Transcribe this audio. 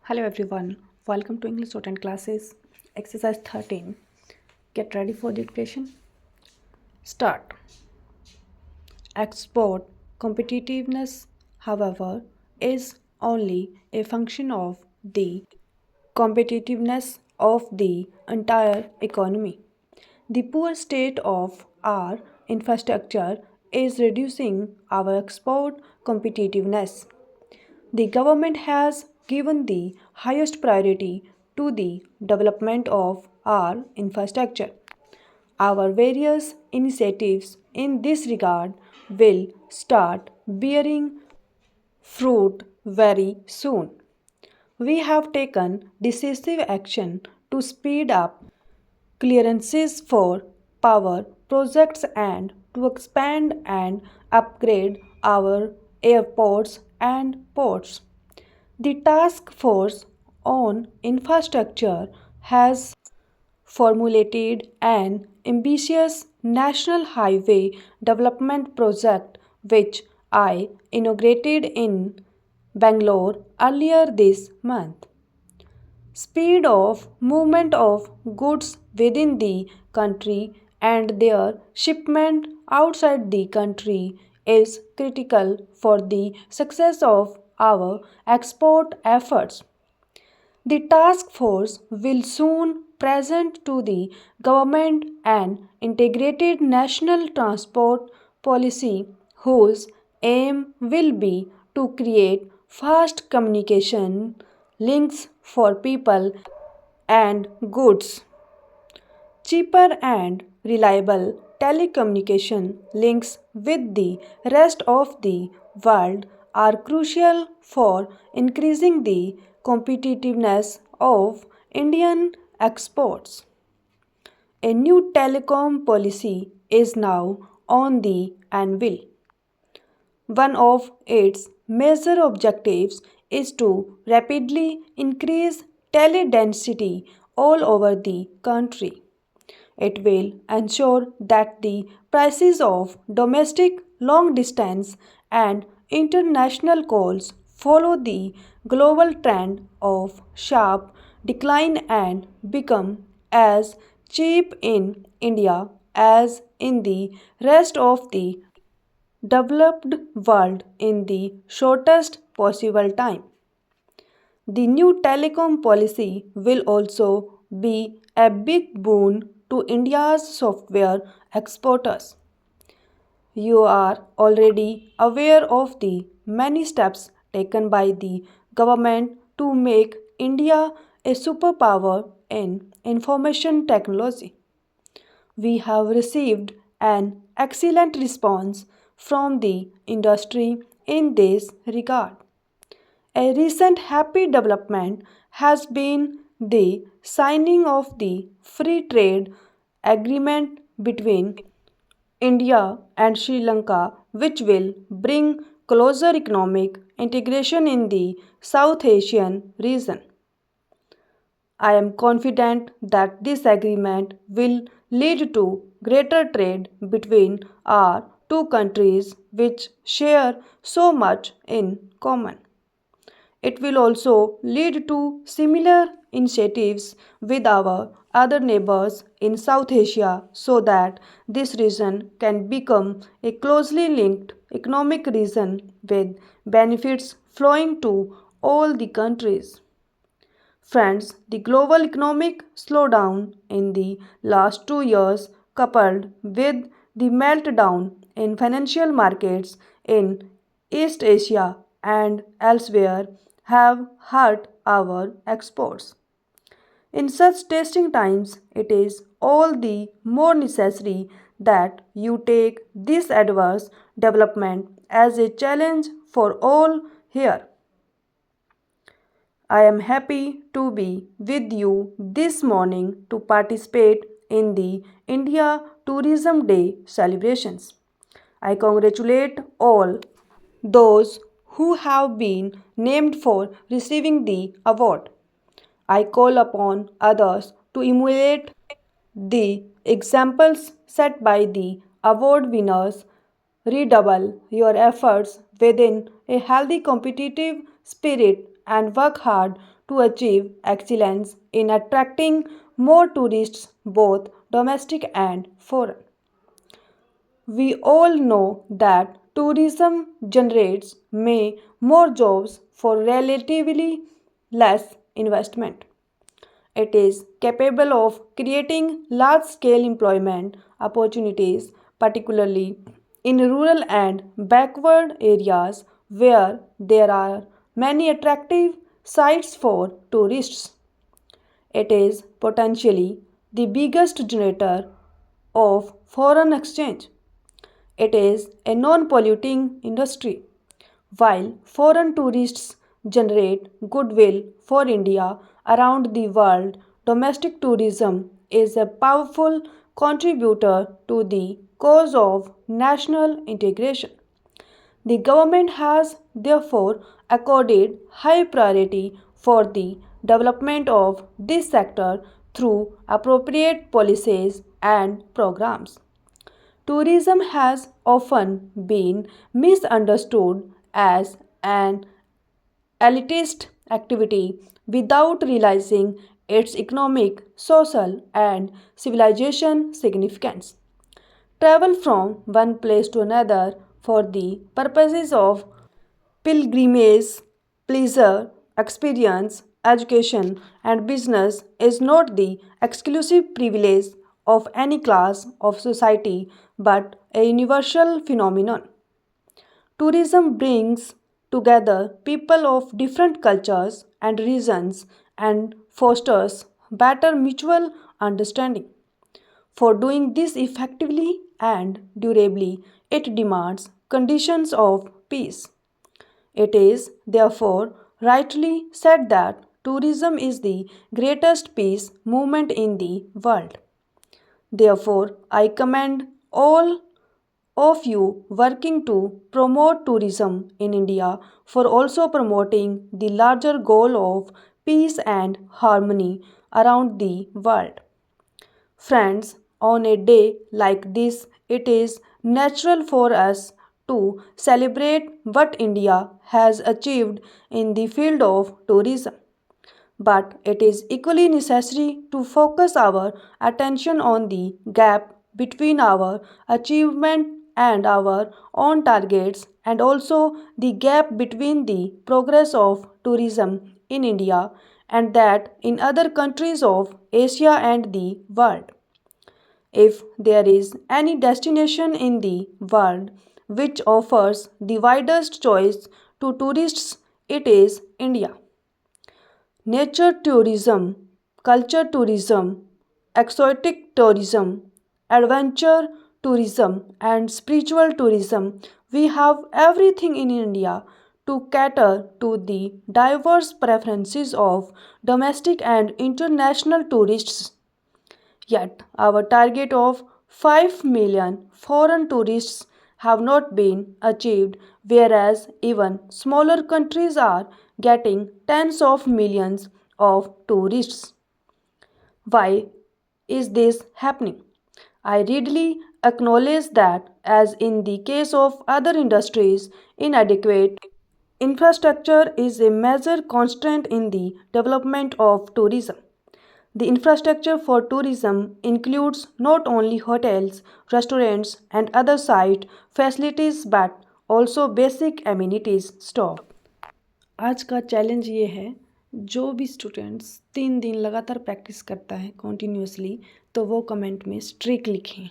Hello everyone, welcome to English Shorthand classes. Exercise 13. Get ready for dictation. Start. Export competitiveness, however, is only a function of the competitiveness of the entire economy. The poor state of our infrastructure is reducing our export competitiveness. The government has given the highest priority to the development of our infrastructure. Our various initiatives in this regard will start bearing fruit very soon. We have taken decisive action to speed up clearances for power projects and to expand and upgrade our airports and ports. The task force on infrastructure has formulated an ambitious national highway development project which I inaugurated in Bangalore earlier this month. Speed of movement of goods within the country and their shipment outside the country is critical for the success of our export efforts. The task force will soon present to the government an integrated national transport policy whose aim will be to create fast communication links for people and goods. Cheaper and reliable telecommunication links with the rest of the world are crucial for increasing the competitiveness of Indian exports. A new telecom policy is now on the anvil. One of its major objectives is to rapidly increase tele-density all over the country. It will ensure that the prices of domestic long distance and international calls follow the global trend of sharp decline and become as cheap in India as in the rest of the developed world in the shortest possible time. The new telecom policy will also be a big boon to India's software exporters. You are already aware of the many steps taken by the government to make India a superpower in information technology. We have received an excellent response from the industry in this regard. A recent happy development has been the signing of the free trade agreement between India and Sri Lanka, which will bring closer economic integration in the South Asian region. I am confident that this agreement will lead to greater trade between our two countries, which share so much in common. It will also lead to similar initiatives with our other neighbors in South Asia so that this region can become a closely linked economic region with benefits flowing to all the countries. Friends, the global economic slowdown in the last 2 years, coupled with the meltdown in financial markets in East Asia and elsewhere, have hurt our exports. In such testing times, it is all the more necessary that you take this adverse development as a challenge for all here. I am happy to be with you this morning to participate in the India Tourism Day celebrations. I congratulate all those who have been named for receiving the award. I call upon others to emulate the examples set by the award winners. Redouble your efforts within a healthy competitive spirit and work hard to achieve excellence in attracting more tourists, both domestic and foreign. We all know that tourism generates may more jobs for relatively less investment. It is capable of creating large scale employment opportunities, particularly in rural and backward areas where there are many attractive sites for tourists. It is potentially the biggest generator of foreign exchange. It is a non polluting industry. While foreign tourists generate goodwill for India around the world, domestic tourism is a powerful contributor to the cause of national integration. The government has therefore accorded high priority for the development of this sector through appropriate policies and programs. Tourism has often been misunderstood as an elitist activity without realizing its economic, social, and civilization significance. Travel from one place to another for the purposes of pilgrimage, pleasure, experience, education, and business is not the exclusive privilege of any class of society but a universal phenomenon. Tourism brings together people of different cultures and regions and fosters better mutual understanding. For doing this effectively and durably, it demands conditions of peace. It is, therefore, rightly said that tourism is the greatest peace movement in the world. Therefore, I commend all of you working to promote tourism in India for also promoting the larger goal of peace and harmony around the world. Friends, on a day like this, it is natural for us to celebrate what India has achieved in the field of tourism. But it is equally necessary to focus our attention on the gap between our achievement and our own targets, and also the gap between the progress of tourism in India and that in other countries of Asia and the world. If there is any destination in the world which offers the widest choice to tourists, it is India. Nature tourism, culture tourism, exotic tourism, adventure tourism, and spiritual tourism. We have everything in India to cater to the diverse preferences of domestic and international tourists. Yet, our target of 5 million foreign tourists have not been achieved, whereas even smaller countries are getting tens of millions of tourists. Why is this happening? I readily acknowledge that, as in the case of other industries, inadequate infrastructure is a major constraint in the development of tourism. The infrastructure for tourism includes not only hotels, restaurants, and other site facilities but also basic amenities. Stop. आज का challenge ये है, जो भी students 3 दिन लगातार practice करता है कॉन्टिन्यूसली, तो वो कमेंट में स्ट्रिक लिखें।